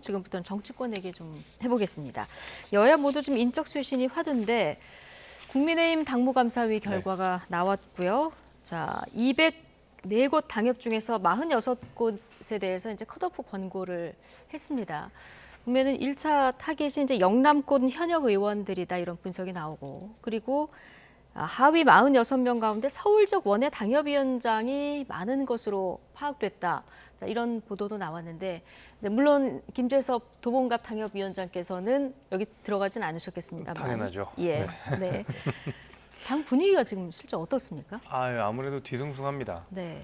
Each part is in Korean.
지금부터는 정치권 얘기 좀 해보겠습니다. 여야 모두 지금 인적 쇄신이 화두인데 국민의힘 당무감사위 결과가 나왔고요. 자, 204곳 당협 중에서 46곳에 대해서 이제 컷오프 권고를 했습니다. 보면은 1차 타깃이 이제 영남권 현역 의원들이다 이런 분석이 나오고, 그리고 하위 46명 가운데 서울적 원외 당협위원장이 많은 것으로 파악됐다. 자, 이런 보도도 나왔는데, 물론 김재섭 도봉갑 당협위원장께서는 여기 들어가진 않으셨겠습니다만. 당연하죠. 예, 네. 당 분위기가 지금 실제 어떻습니까? 아무래도 뒤숭숭합니다. 네.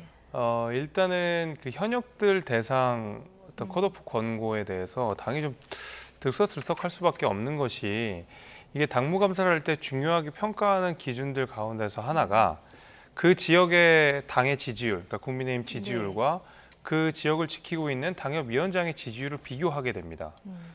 일단은 그 현역들 대상 어떤 컷오프 권고에 대해서 당이 좀 들썩들썩할 수밖에 없는 것이, 이게 당무감사를 할 때 중요하게 평가하는 기준들 가운데서 하나가 그 지역의 당의 지지율, 그러니까 국민의힘 지지율과 그 지역을 지키고 있는 당협위원장의 지지율을 비교하게 됩니다.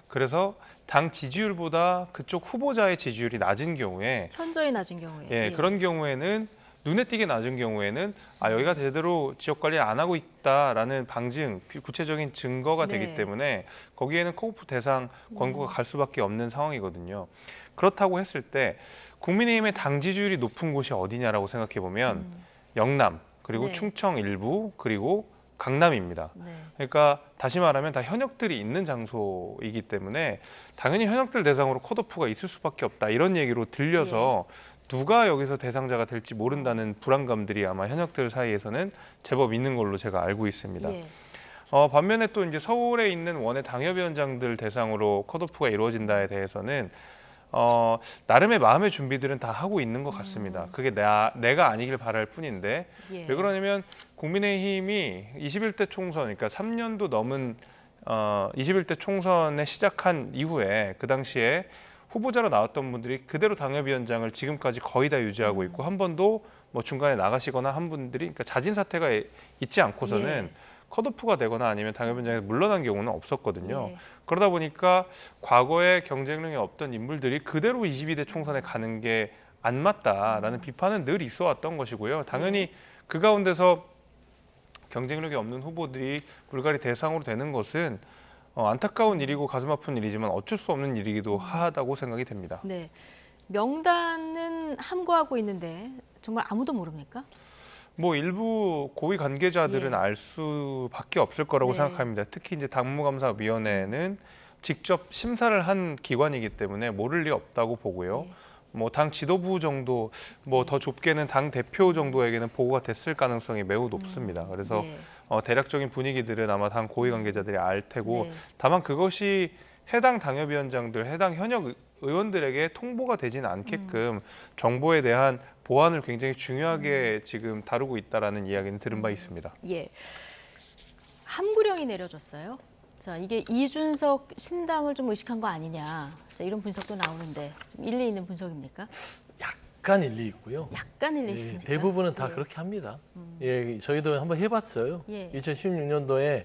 그래서 당 지지율보다 그쪽 후보자의 지지율이 낮은 경우에, 현저히 낮은 경우에. 예, 그런 경우에는 눈에 띄게 낮은 경우에는 여기가 제대로 지역 관리를 안 하고 있다라는 방증, 구체적인 증거가 되기 때문에 거기에는 컷오프 대상 권고가 갈 수밖에 없는 상황이거든요. 그렇다고 했을 때 국민의힘의 당 지지율이 높은 곳이 어디냐라고 생각해 보면 영남, 그리고 충청 일부, 그리고 강남입니다. 그러니까 다시 말하면 다 현역들이 있는 장소이기 때문에 당연히 현역들 대상으로 컷오프가 있을 수밖에 없다, 이런 얘기로 들려서 누가 여기서 대상자가 될지 모른다는 불안감들이 아마 현역들 사이에서는 제법 있는 걸로 제가 알고 있습니다. 반면에 또 이제 서울에 있는 원외 당협위원장들 대상으로 컷오프가 이루어진다에 대해서는 나름의 마음의 준비들은 다 하고 있는 것 같습니다. 그게 내가 아니길 바랄 뿐인데, 왜 그러냐면 국민의힘이 21대 총선, 그러니까 3년도 넘은 21대 총선에 시작한 이후에 그 당시에 후보자로 나왔던 분들이 그대로 당협위원장을 지금까지 거의 다 유지하고 있고, 한 번도 뭐 중간에 나가시거나 한 분들이, 그러니까 자진 사퇴가 있지 않고서는 컷오프가 되거나 아니면 당협위원장에서 물러난 경우는 없었거든요. 그러다 보니까 과거에 경쟁력이 없던 인물들이 그대로 22대 총선에 가는 게 안 맞다라는 비판은 늘 있어 왔던 것이고요. 당연히 그 가운데서 경쟁력이 없는 후보들이 불가리 대상으로 되는 것은 안타까운 일이고 가슴 아픈 일이지만 어쩔 수 없는 일이기도 하다고 생각이 됩니다. 네, 명단은 함구하고 있는데 정말 아무도 모릅니까? 뭐 일부 고위 관계자들은 알 수밖에 없을 거라고 생각합니다. 특히 이제 당무감사위원회는 직접 심사를 한 기관이기 때문에 모를 리 없다고 보고요. 뭐 당 지도부 정도, 뭐 더 좁게는 당 대표 정도에게는 보고가 됐을 가능성이 매우 높습니다. 그래서 대략적인 분위기들은 아마 당 고위 관계자들이 알 테고, 다만 그것이 해당 당협위원장들, 해당 현역 의원들에게 통보가 되지는 않게끔 정보에 대한 보안을 굉장히 중요하게 지금 다루고 있다라는 이야기는 들은 바 있습니다. 예, 함구령이 내려졌어요. 자, 이게 이준석 신당을 좀 의식한 거 아니냐, 자, 이런 분석도 나오는데 좀 일리 있는 분석입니까? 약간 일리 있고요. 약간 일리 있습니까? 대부분은 다 그렇게 합니다. 저희도 한번 해봤어요. 2016년도에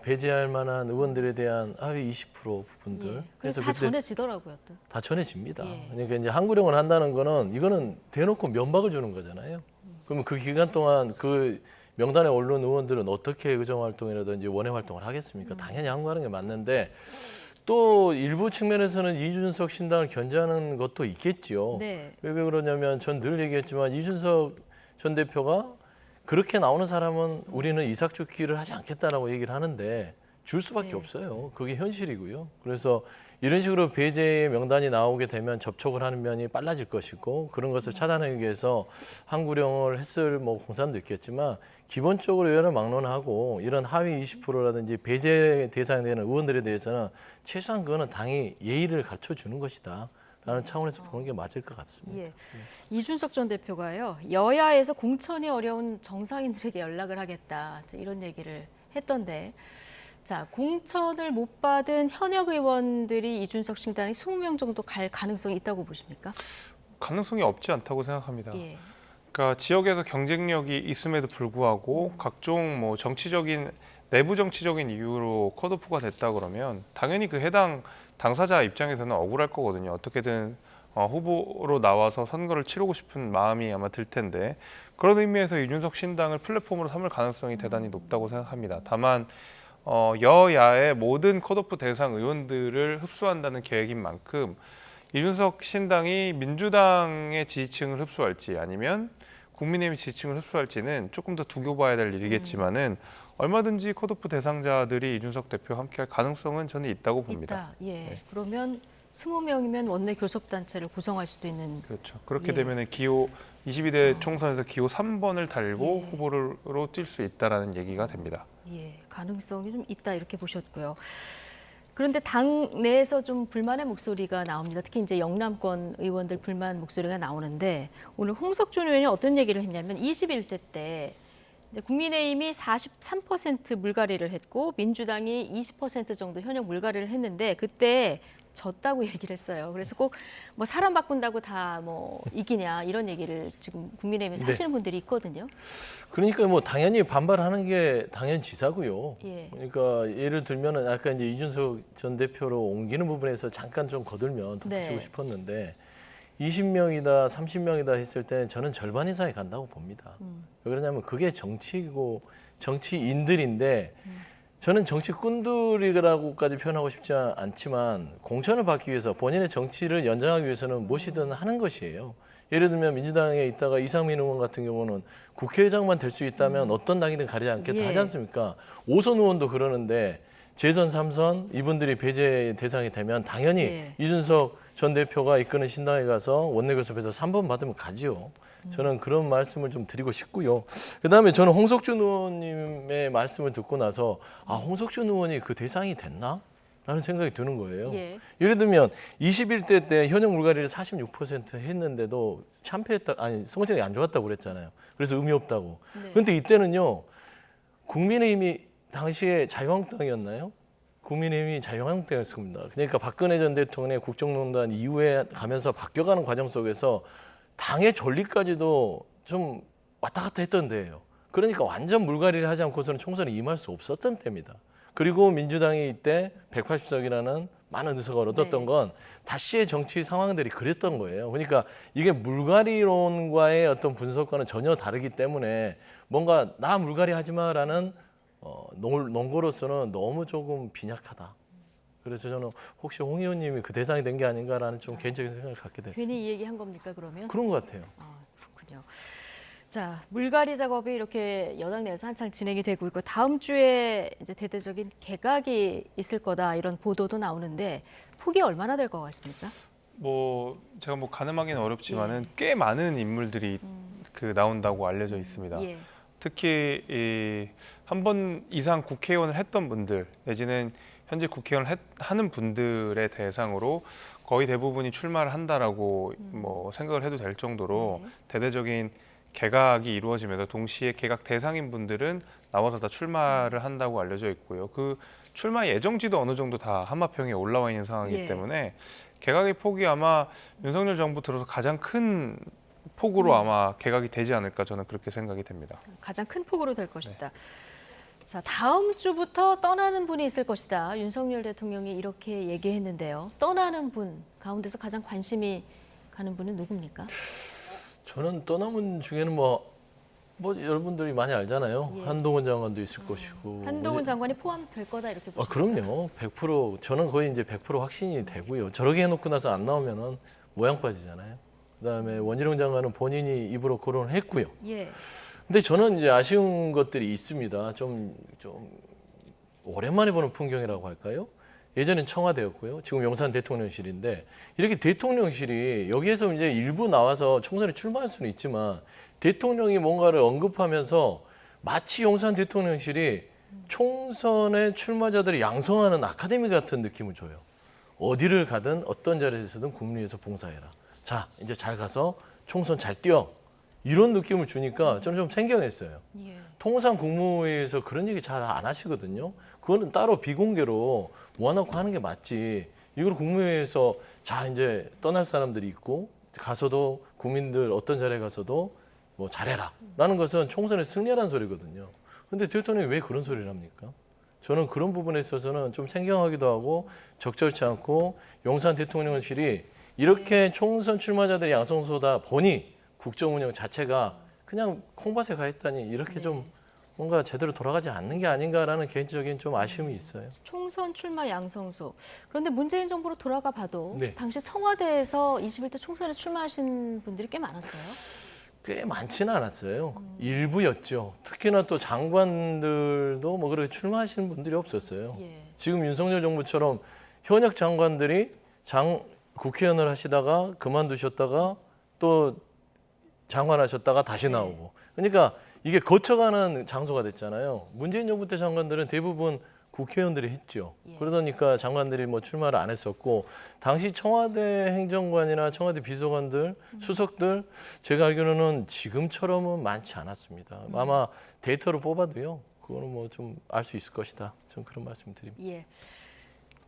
배제할 만한 의원들에 대한 하위 20% 부분들. 그래서 다 전해지더라고요, 또. 다 전해집니다. 그러니까 이제 항구령을 한다는 거는 이거는 대놓고 면박을 주는 거잖아요. 그러면 그 기간 동안 그 명단에 오른 의원들은 어떻게 의정 활동이라든지 원외 활동을 하겠습니까? 당연히 항구하는 게 맞는데, 또 일부 측면에서는 이준석 신당을 견제하는 것도 있겠죠. 왜 그러냐면 전 늘 얘기했지만 이준석 전 대표가 그렇게 나오는 사람은 우리는 이삭 죽기를 하지 않겠다라고 얘기를 하는데 줄 수밖에 없어요. 그게 현실이고요. 그래서 이런 식으로 배제 명단이 나오게 되면 접촉을 하는 면이 빨라질 것이고, 그런 것을 차단하기 위해서 항구령을 했을 뭐 공산도 있겠지만, 기본적으로 의원을 막론하고 이런 하위 20%라든지 배제 대상되는 의원들에 대해서는 최소한 그거는 당이 예의를 가르쳐 주는 것이다 라는 차원에서 보는 게 맞을 것 같습니다. 이준석 전 대표가요, 여야에서 공천이 어려운 정상인들에게 연락을 하겠다, 이런 얘기를 했던데, 자, 공천을 못 받은 현역 의원들이 이준석 신당에 20명 정도 갈 가능성이 있다고 보십니까? 가능성이 없지 않다고 생각합니다. 그러니까 지역에서 경쟁력이 있음에도 불구하고 각종 뭐 내부 정치적인 이유로 컷오프가 됐다 그러면 당연히 그 해당 당사자 입장에서는 억울할 거거든요. 어떻게든 후보로 나와서 선거를 치르고 싶은 마음이 아마 들 텐데, 그런 의미에서 이준석 신당을 플랫폼으로 삼을 가능성이 대단히 높다고 생각합니다. 다만 여야의 모든 컷오프 대상 의원들을 흡수한다는 계획인 만큼 이준석 신당이 민주당의 지지층을 흡수할지 아니면 국민의힘 지지층을 흡수할지는 조금 더 두고 봐야 될 일이겠지만은 얼마든지 컷오프 대상자들이 이준석 대표와 함께할 가능성은 저는 있다고 봅니다. 있다. 예. 그러면 20명이면 원내 교섭단체를 구성할 수도 있는. 그렇죠. 그렇게 예. 되면은 기호 22대 총선에서 기호 3번을 달고 예. 후보로 뛸 수 있다라는 얘기가 됩니다. 예, 가능성이 좀 있다 이렇게 보셨고요. 그런데 당 내에서 좀 불만의 목소리가 나옵니다. 특히 이제 영남권 의원들 불만 목소리가 나오는데 오늘 홍석준 의원이 어떤 얘기를 했냐면 21대 때 이제 국민의힘이 43% 물갈이를 했고 민주당이 20% 정도 현역 물갈이를 했는데 그때 졌다고 얘기를 했어요. 그래서 꼭 뭐 사람 바꾼다고 다 뭐 이기냐 이런 얘기를 지금 국민의힘에 사시는 분들이 있거든요. 그러니까 뭐 당연히 반발하는 게 당연지사고요. 예. 그러니까 예를 들면은 아까 이제 이준석 전 대표로 옮기는 부분에서 잠깐 좀 거들면 덧붙이고 네. 싶었는데 20명이다, 30명이다 했을 때 저는 절반 이상이 간다고 봅니다. 왜 그러냐면 그게 정치고 정치인들인데 저는 정치꾼들이라고까지 표현하고 싶지 않지만 공천을 받기 위해서 본인의 정치를 연장하기 위해서는 무엇이든 하는 것이에요. 예를 들면 민주당에 있다가 이상민 의원 같은 경우는 국회의장만 될 수 있다면 어떤 당이든 가리지 않겠다 예. 하지 않습니까? 오선 의원도 그러는데 재선 3선 이분들이 배제 대상이 되면 당연히 예. 이준석 전 대표가 이끄는 신당에 가서 원내교섭에서 3번 받으면 가지요. 저는 그런 말씀을 좀 드리고 싶고요. 그다음에 저는 홍석준 의원님의 말씀을 듣고 나서 아 홍석준 의원이 그 대상이 됐나? 라는 생각이 드는 거예요. 예. 예를 들면 21대 때 현역 물갈이를 46% 했는데도 참패했다, 아니 성적이 안 좋았다고 그랬잖아요. 그래서 의미 없다고. 네. 그런데 이때는요, 국민의힘이 당시에 자유한국당이었나요? 국민의힘이 자유한국당이었습니다. 그러니까 박근혜 전 대통령의 국정농단 이후에 가면서 바뀌어가는 과정 속에서 당의 존립까지도 좀 왔다 갔다 했던 데예요. 그러니까 완전 물갈이를 하지 않고서는 총선에 임할 수 없었던 때입니다. 그리고 민주당이 이때 180석이라는 많은 의석을 얻었던 네. 건 다시의 정치 상황들이 그랬던 거예요. 그러니까 이게 물갈이론과의 어떤 분석과는 전혀 다르기 때문에 뭔가 나 물갈이 하지 마라는 논거로서는 너무 조금 빈약하다. 그래서 저는 혹시 홍 의원님이 그 대상이 된 게 아닌가라는 좀 개인적인 생각을 갖게 됐습니다. 괜히 이 얘기한 겁니까 그러면? 그런 것 같아요. 아, 그렇군요. 자, 물갈이 작업이 이렇게 여당 내에서 한창 진행이 되고 있고 다음 주에 이제 대대적인 개각이 있을 거다 이런 보도도 나오는데 폭이 얼마나 될 것 같습니까? 뭐 제가 뭐 가늠하기는 어렵지만은 꽤 많은 인물들이 그 나온다고 알려져 있습니다. 예. 특히 한 번 이상 국회의원을 했던 분들 내지는 현재 국회의원을 하는 분들의 대상으로 거의 대부분이 출마를 한다라고 뭐 생각을 해도 될 정도로 네. 대대적인 개각이 이루어지면서 동시에 개각 대상인 분들은 나와서 다 출마를 한다고 알려져 있고요. 그 출마 예정지도 어느 정도 다 한마평에 올라와 있는 상황이기 예. 때문에 개각의 폭이 아마 윤석열 정부 들어서 가장 큰 폭으로 아마 개각이 되지 않을까 저는 그렇게 생각이 됩니다. 가장 큰 폭으로 될 것이다. 자, 다음 주부터 떠나는 분이 있을 것이다. 윤석열 대통령이 이렇게 얘기했는데요. 떠나는 분 가운데서 가장 관심이 가는 분은 누굽니까? 저는 떠남은 중에는 뭐 여러분들이 많이 알잖아요. 예. 한동훈 장관도 있을 것이고. 한동훈 장관이 포함될 거다 이렇게 보시죠. 그럼요. 100% 저는 거의 이제 100% 확신이 되고요. 저렇게 해놓고 나서 안 나오면은 모양 빠지잖아요. 그다음에 원희룡 장관은 본인이 입으로 거론을 했고요. 예. 근데 저는 이제 아쉬운 것들이 있습니다. 좀 오랜만에 보는 풍경이라고 할까요? 예전엔 청와대였고요. 지금 용산 대통령실인데 이렇게 대통령실이 여기에서 이제 일부 나와서 총선에 출마할 수는 있지만 대통령이 뭔가를 언급하면서 마치 용산 대통령실이 총선에 출마자들을 양성하는 아카데미 같은 느낌을 줘요. 어디를 가든 어떤 자리에서든 국민을 위해서 봉사해라. 자, 이제 잘 가서 총선 잘 뛰어. 이런 느낌을 주니까 저는 좀 생경했어요. 예. 통상 국무회의에서 그런 얘기 잘 안 하시거든요. 그거는 따로 비공개로 모아놓고 하는 게 맞지. 이걸 국무회의에서 자 이제 떠날 사람들이 있고 가서도 국민들 어떤 자리에 가서도 뭐 잘해라 라는 것은 총선에 승리하라는 소리거든요. 근데 대통령이 왜 그런 소리를 합니까? 저는 그런 부분에 있어서는 좀 생경하기도 하고 적절치 않고 용산 대통령실이 이렇게 총선 출마자들이 양성소다 보니 국정 운영 자체가 그냥 콩밭에 가 있다니 이렇게 좀 뭔가 제대로 돌아가지 않는 게 아닌가라는 개인적인 좀 아쉬움이 있어요. 총선 출마 양성소. 그런데 문재인 정부로 돌아가 봐도 네. 당시 청와대에서 21대 총선에 출마하신 분들이 꽤 많았어요. 꽤 많지는 않았어요. 일부였죠. 특히나 또 장관들도 뭐 그렇게 출마하시는 분들이 없었어요. 예. 지금 윤석열 정부처럼 현역 장관들이 국회의원을 하시다가 그만두셨다가 또 장관 하셨다가 다시 나오고. 그러니까 이게 거쳐가는 장소가 됐잖아요. 문재인 정부 때 장관들은 대부분 국회의원들이 했죠. 예. 그러니까 장관들이 뭐 출마를 안 했었고 당시 청와대 행정관이나 청와대 비서관들, 수석들 제가 알기로는 지금처럼은 많지 않았습니다. 아마 데이터로 뽑아도요. 그거는 뭐 좀 알 수 있을 것이다. 전 그런 말씀드립니다. 예.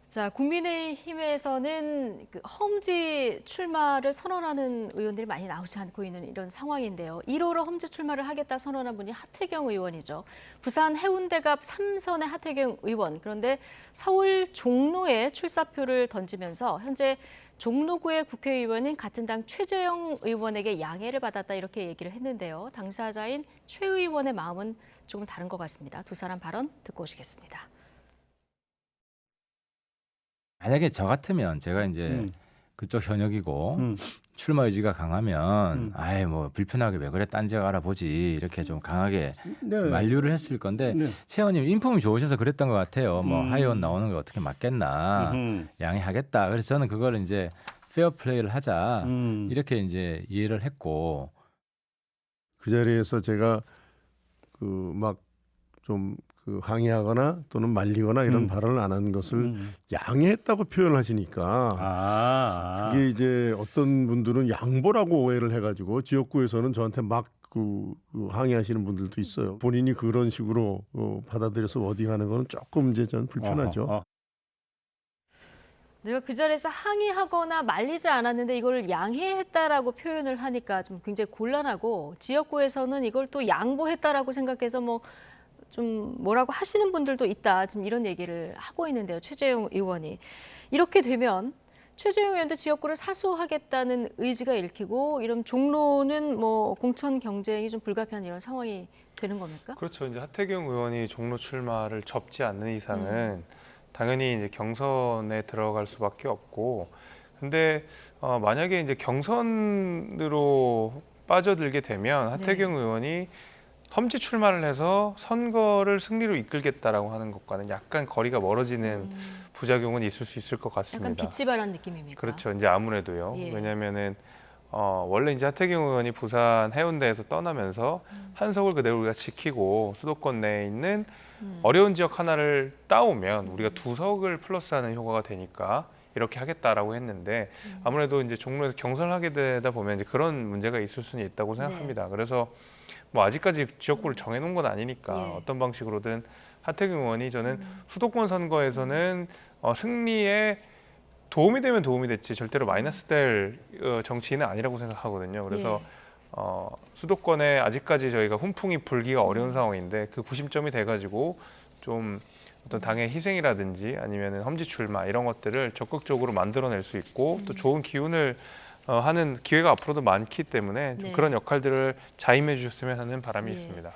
자, 국민의힘에서는 그 험지 출마를 선언하는 의원들이 많이 나오지 않고 있는 이런 상황인데요. 1호로 험지 출마를 하겠다 선언한 분이 하태경 의원이죠. 부산 해운대갑 3선의 하태경 의원. 그런데 서울 종로에 출사표를 던지면서 현재 종로구의 국회의원인 같은 당 최재형 의원에게 양해를 받았다 이렇게 얘기를 했는데요. 당사자인 최 의원의 마음은 조금 다른 것 같습니다. 두 사람 발언 듣고 오시겠습니다. 만약에 저 같으면 제가 이제 그쪽 현역이고 출마 의지가 강하면 아예 뭐 불편하게 왜 그래 딴 지역 알아보지 이렇게 좀 강하게 네. 만류를 했을 건데 네. 최 의원님 인품이 좋으셔서 그랬던 것 같아요. 뭐 하의원 나오는 거 어떻게 맞겠나 양해하겠다. 그래서 저는 그걸 이제 페어 플레이를 하자 이렇게 이제 이해를 했고 그 자리에서 제가 그 막 좀 그 항의하거나 또는 말리거나 이런 발언을 안 한 것을 양해했다고 표현하시니까 그게 이제 어떤 분들은 양보라고 오해를 해가지고 지역구에서는 저한테 막 그 항의하시는 분들도 있어요. 본인이 그런 식으로 받아들여서 워딩하는 거는 조금 이제 전 불편하죠. 내가 그 자리에서 항의하거나 말리지 않았는데 이걸 양해했다라고 표현을 하니까 좀 굉장히 곤란하고 지역구에서는 이걸 또 양보했다라고 생각해서 뭐 좀 뭐라고 하시는 분들도 있다. 지금 이런 얘기를 하고 있는데요. 최재형 의원이. 이렇게 되면 최재형 의원도 지역구를 사수하겠다는 의지가 읽히고 이런 종로는 뭐 공천 경쟁이 좀 불가피한 이런 상황이 되는 겁니까? 그렇죠. 이제 하태경 의원이 종로 출마를 접지 않는 이상은 당연히 이제 경선에 들어갈 수밖에 없고, 근데 만약에 이제 경선으로 빠져들게 되면 하태경 의원이 험지 출마를 해서 선거를 승리로 이끌겠다라고 하는 것과는 약간 거리가 멀어지는 부작용은 있을 수 있을 것 같습니다. 약간 빛이 발한 느낌입니까? 그렇죠. 이제 아무래도요. 예. 왜냐하면은 원래 이제 하태경 의원이 부산 해운대에서 떠나면서 한석을 그대로 우리가 지키고 수도권 내에 있는 어려운 지역 하나를 따오면 우리가 두 석을 플러스하는 효과가 되니까 이렇게 하겠다라고 했는데 아무래도 이제 종로에서 경선을 하게 되다 보면 이제 그런 문제가 있을 수는 있다고 생각합니다. 그래서 뭐 아직까지 지역구를 정해놓은 건 아니니까 예. 어떤 방식으로든 하태경 의원이 저는 수도권 선거에서는 승리에 도움이 되면 도움이 됐지 절대로 마이너스 될 정치인은 아니라고 생각하거든요. 그래서 수도권에 아직까지 저희가 훈풍이 불기가 어려운 상황인데 그 구심점이 돼가지고 좀 어떤 당의 희생이라든지 아니면 험지 출마 이런 것들을 적극적으로 만들어낼 수 있고 또 좋은 기운을 하는 기회가 앞으로도 많기 때문에 좀 네. 그런 역할들을 자임해 주셨으면 하는 바람이 예. 있습니다.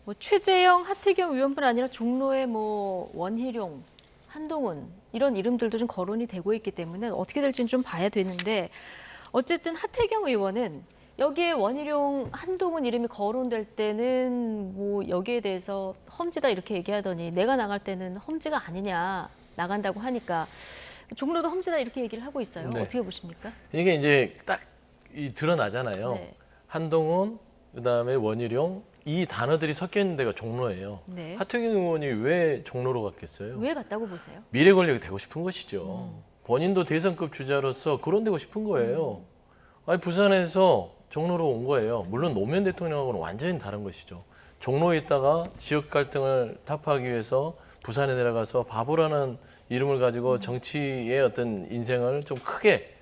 뭐 최재형, 하태경 의원뿐 아니라 종로에 뭐 원희룡, 한동훈 이런 이름들도 좀 거론이 되고 있기 때문에 어떻게 될지는 좀 봐야 되는데 어쨌든 하태경 의원은 여기에 원희룡, 한동훈 이름이 거론될 때는 뭐 여기에 대해서 험지다 이렇게 얘기하더니 내가 나갈 때는 험지가 아니냐 나간다고 하니까 종로도 험지다 이렇게 얘기를 하고 있어요. 네. 어떻게 보십니까? 이게 이제 딱 드러나잖아요. 네. 한동훈, 그다음에 원희룡 이 단어들이 섞여 있는 데가 종로예요. 네. 하태경 의원이 왜 종로로 갔겠어요? 왜 갔다고 보세요? 미래 권력이 되고 싶은 것이죠. 본인도 대선급 주자로서 거론되고 싶은 거예요. 아니 부산에서 종로로 온 거예요. 물론 노무현 대통령하고는 완전히 다른 것이죠. 종로에 있다가 지역 갈등을 타파하기 위해서 부산에 내려가서 바보라는 이름을 가지고 정치의 어떤 인생을 좀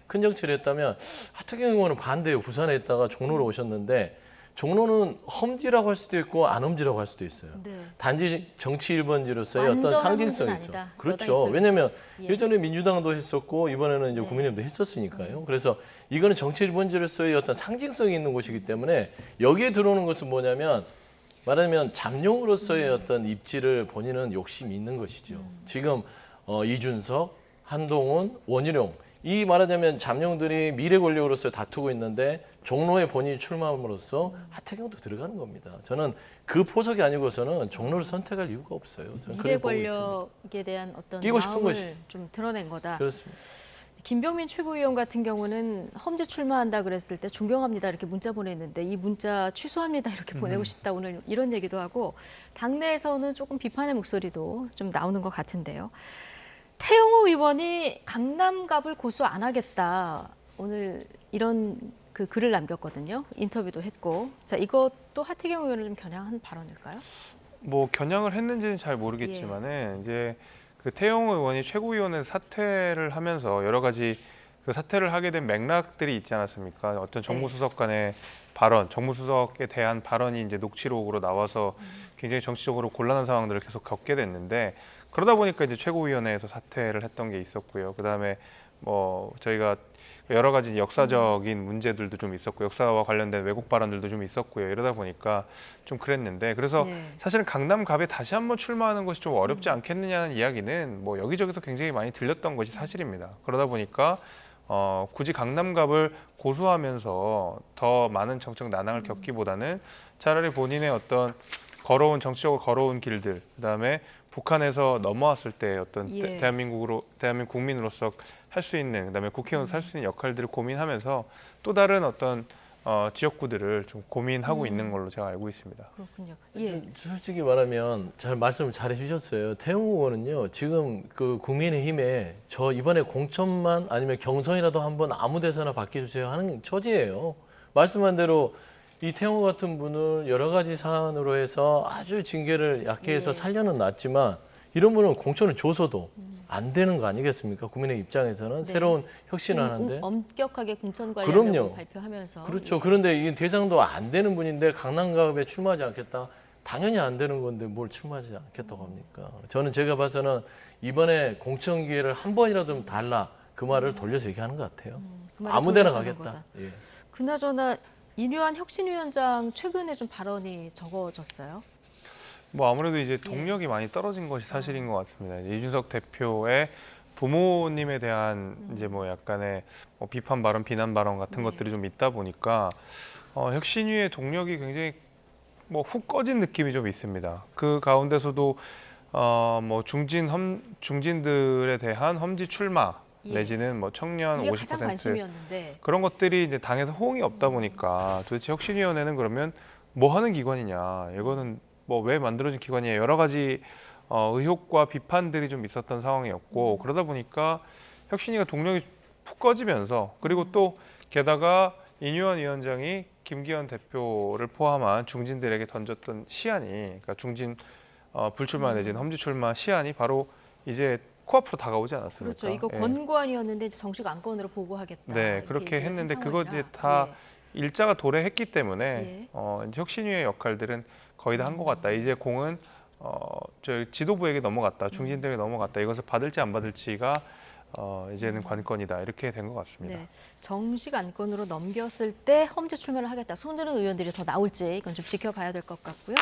큰 정치를 했다면 하태경 의원은 반대예요. 부산에 있다가 종로로 오셨는데 종로는 험지라고 할 수도 있고 안 험지라고 할 수도 있어요. 네. 단지 정치 1번지로서의 어떤 완전한 상징성이 험지는 있죠. 아니다. 그렇죠. 여당 입장에서. 왜냐하면 예. 예전에 민주당도 했었고 이번에는 이제 네. 국민의힘도 했었으니까요. 그래서 이거는 정치 1번지로서의 어떤 상징성이 있는 곳이기 때문에 여기에 들어오는 것은 뭐냐면 말하자면 잠룡으로서의 어떤 입지를 본인은 욕심이 있는 것이죠. 지금 이준석, 한동훈, 원희룡 이 말하자면 잠룡들이 미래 권력으로서 다투고 있는데 종로에 본인이 출마함으로써 하태경도 들어가는 겁니다. 저는 그 포석이 아니고서는 종로를 선택할 이유가 없어요. 저는 미래 그렇게 보고 있습니다. 권력에 대한 어떤 끼고 싶은 마음을 것이죠. 좀 드러낸 거다. 그렇습니다. 김병민 최고위원 같은 경우는 험지 출마한다 그랬을 때 존경합니다 이렇게 문자 보냈는데 이 문자 취소합니다 이렇게 보내고 싶다 오늘 이런 얘기도 하고 당내에서는 조금 비판의 목소리도 좀 나오는 것 같은데요. 태영호 의원이 강남갑을 고수 안 하겠다 오늘 이런 그 글을 남겼거든요. 인터뷰도 했고 자 이것도 하태경 의원을 좀 겨냥한 발언일까요? 뭐 겨냥을 했는지는 잘 모르겠지만은 이제 그 태영호 의원이 최고위원회에서 사퇴를 하면서 여러 가지 그 사퇴를 하게 된 맥락들이 있지 않았습니까? 어떤 정무수석 간의 발언, 정무수석에 대한 발언이 이제 녹취록으로 나와서 굉장히 정치적으로 곤란한 상황들을 계속 겪게 됐는데 그러다 보니까 이제 최고위원회에서 사퇴를 했던 게 있었고요. 그다음에 뭐 저희가 여러 가지 역사적인 문제들도 좀 있었고 역사와 관련된 왜곡 발언들도 좀 있었고요. 이러다 보니까 좀 그랬는데 그래서 네. 사실은 강남갑에 다시 한번 출마하는 것이 좀 어렵지 않겠느냐는 이야기는 뭐 여기저기서 굉장히 많이 들렸던 것이 사실입니다. 그러다 보니까 굳이 강남갑을 고수하면서 더 많은 정책 난항을 겪기보다는 차라리 본인의 어떤 걸어온 정치적으로 걸어온 길들 그다음에 북한에서 넘어왔을 때 어떤 예. 대한민국 국민으로서 할 수 있는 그다음에 국회의원으로서 할 수 있는 역할들을 고민하면서 또 다른 어떤 지역구들을 좀 고민하고 있는 걸로 제가 알고 있습니다. 그렇군요. 예. 솔직히 말하면 잘 말씀을 잘 해주셨어요. 태영호 의원은요 지금 그 국민의힘에 저 이번에 공천만 아니면 경선이라도 한번 아무 데서나 바뀌어주세요 하는 처지예요. 말씀한 대로 이 태영호 같은 분을 여러 가지 사안으로 해서 아주 징계를 약게 해서 예. 살려는 놨지만 이런 분은 공천을 줘서도 안 되는 거 아니겠습니까? 국민의 입장에서는 네. 새로운 혁신을 지금 하는데 엄격하게 공천 관리한다고 그럼요. 발표하면서 그렇죠. 그런데 이게 대상도 안 되는 분인데 강남갑에 출마하지 않겠다. 당연히 안 되는 건데 뭘 출마하지 않겠다고 합니까? 저는 제가 봐서는 이번에 공천 기회를 한 번이라도 좀 달라 그 말을 돌려서 얘기하는 것 같아요. 그 말을 아무데나 돌려서 하는 가겠다. 거다. 예. 그나저나 이류한 혁신위원장 최근에 좀 발언이 적어졌어요. 뭐 아무래도 이제 동력이 많이 떨어진 것이 사실인 것 같습니다. 이제 이준석 대표의 부모님에 대한 이제 뭐 약간의 뭐 비판 발언, 비난 발언 같은 네. 것들이 좀 있다 보니까 혁신위의 동력이 굉장히 뭐 훅 꺼진 느낌이 좀 있습니다. 그 가운데서도 뭐 중진들에 대한 험지 출마 예. 내지는 뭐 청년 이게 50% 가장 관심이었는데 그런 것들이 이제 당에서 호응이 없다 보니까 도대체 혁신위원회는 그러면 뭐 하는 기관이냐? 이거는 뭐 왜 만들어진 기관이냐? 여러 가지 의혹과 비판들이 좀 있었던 상황이었고 그러다 보니까 혁신위가 동력이 푹 꺼지면서 그리고 또 게다가 인유한 위원장이 김기현 대표를 포함한 중진들에게 던졌던 시안이 그러니까 중진 불출마 내지는 험지 출마 시안이 바로 이제 코앞으로 다가오지 않았습니까? 그렇죠. 이거 예. 권고안이었는데 이제 정식 안건으로 보고하겠다. 네, 이렇게 그렇게 얘기를 한 했는데 그거 이제 상황이라. 다 예. 일자가 도래했기 때문에 예. 이제 혁신위의 역할들은 거의 다 한 것 같다. 이제 공은 저 지도부에게 넘어갔다. 중진들에게 넘어갔다. 이것을 받을지 안 받을지가 이제는 관건이다. 이렇게 된 것 같습니다. 네. 정식 안건으로 넘겼을 때 험지 출마를 하겠다. 손드는 의원들이 더 나올지 이건 좀 지켜봐야 될 것 같고요.